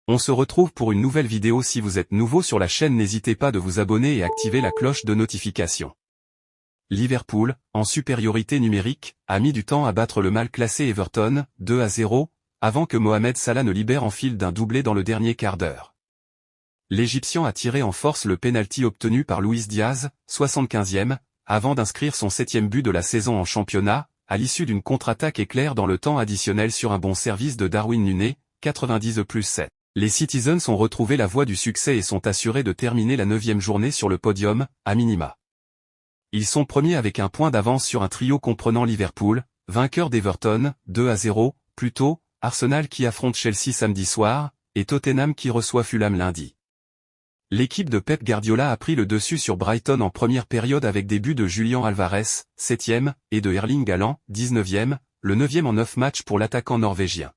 On se retrouve pour une nouvelle vidéo. Si vous êtes nouveau sur la chaîne, n'hésitez pas de vous abonner et activer la cloche de notification. Liverpool, en supériorité numérique, a mis du temps à battre le mal classé Everton, 2-0, avant que Mohamed Salah ne libère en file d'un doublé dans le dernier quart d'heure. L'Égyptien a tiré en force le pénalty obtenu par Luis Diaz, 75e, avant d'inscrire son 7e but de la saison en championnat, à l'issue d'une contre-attaque éclair dans le temps additionnel sur un bon service de Darwin Núñez, 90+7. Les Citizens ont retrouvé la voie du succès et sont assurés de terminer la 9e journée sur le podium, à minima. Ils sont premiers avec un point d'avance sur un trio comprenant Liverpool, vainqueur d'Everton, 2-0, plus tôt, Arsenal qui affronte Chelsea samedi soir, et Tottenham qui reçoit Fulham lundi. L'équipe de Pep Guardiola a pris le dessus sur Brighton en première période avec des buts de Julian Alvarez, 7e, et de Erling Haaland, 19e, le 9e en 9 matchs pour l'attaquant norvégien.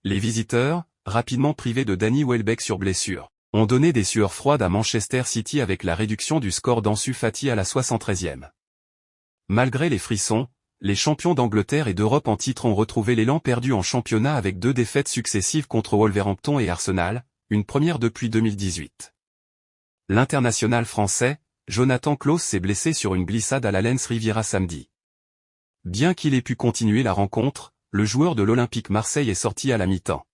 Les visiteurs, rapidement privés de Danny Welbeck sur blessure, ont donné des sueurs froides à Manchester City avec la réduction du score d'Ansu Fati à la 73e. Malgré les frissons, les champions d'Angleterre et d'Europe en titre ont retrouvé l'élan perdu en championnat avec 2 défaites successives contre Wolverhampton et Arsenal, une première depuis 2018. L'international français, Jonathan Klaus s'est blessé sur une glissade à la Lens Riviera samedi. Bien qu'il ait pu continuer la rencontre, le joueur de l'Olympique Marseille est sorti à la mi-temps.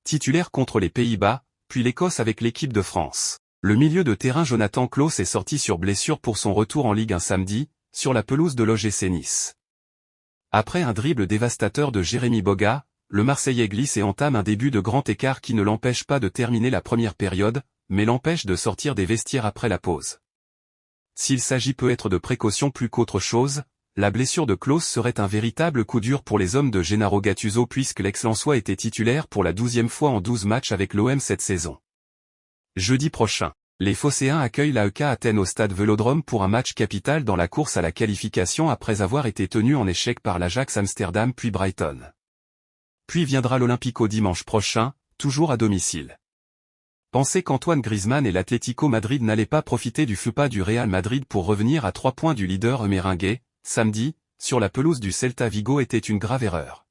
Titulaire contre les Pays-Bas, puis l'Écosse avec l'équipe de France. Le milieu de terrain Jonathan Klaus est sorti sur blessure pour son retour en Ligue 1 samedi, sur la pelouse de l'OGC Nice. Après un dribble dévastateur de Jérémy Boga, le Marseillais glisse et entame un début de grand écart qui ne l'empêche pas de terminer la première période, mais l'empêche de sortir des vestiaires après la pause. S'il s'agit peut-être de précaution plus qu'autre chose, la blessure de Klaus serait un véritable coup dur pour les hommes de Gennaro Gattuso puisque l'ex-Lensois était titulaire pour la 12e fois en 12 matchs avec l'OM cette saison. Jeudi prochain, les Phocéens accueillent l'AEK Athènes au stade Vélodrome pour un match capital dans la course à la qualification après avoir été tenu en échec par l'Ajax Amsterdam puis Brighton. Puis viendra l'Olympico dimanche prochain, toujours à domicile. Pensez qu'Antoine Griezmann et l'Atlético Madrid n'allaient pas profiter du feu pas du Real Madrid pour revenir à 3 points du leader merengue, samedi, sur la pelouse du Celta Vigo était une grave erreur.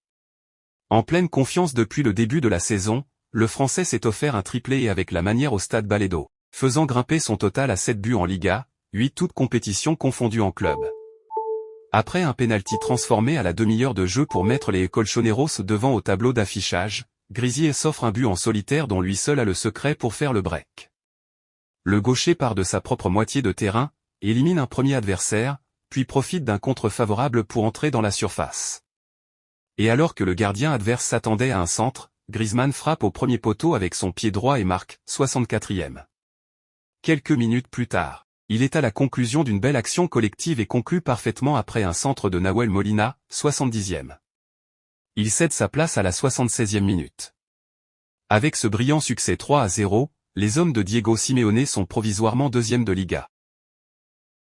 En pleine confiance depuis le début de la saison, le Français s'est offert un triplé et avec la manière au stade Baledo, faisant grimper son total à 7 buts en Liga, 8 toutes compétitions confondues en club. Après un pénalty transformé à la demi-heure de jeu pour mettre les Colchoneros devant au tableau d'affichage, Grisier s'offre un but en solitaire dont lui seul a le secret pour faire le break. Le gaucher part de sa propre moitié de terrain, élimine un premier adversaire, puis profite d'un contre favorable pour entrer dans la surface. Et alors que le gardien adverse s'attendait à un centre, Griezmann frappe au premier poteau avec son pied droit et marque, 64e. Quelques minutes plus tard, il est à la conclusion d'une belle action collective et conclut parfaitement après un centre de Nahuel Molina, 70e. Il cède sa place à la 76e minute. Avec ce brillant succès 3-0, les hommes de Diego Simeone sont provisoirement 2e de Liga.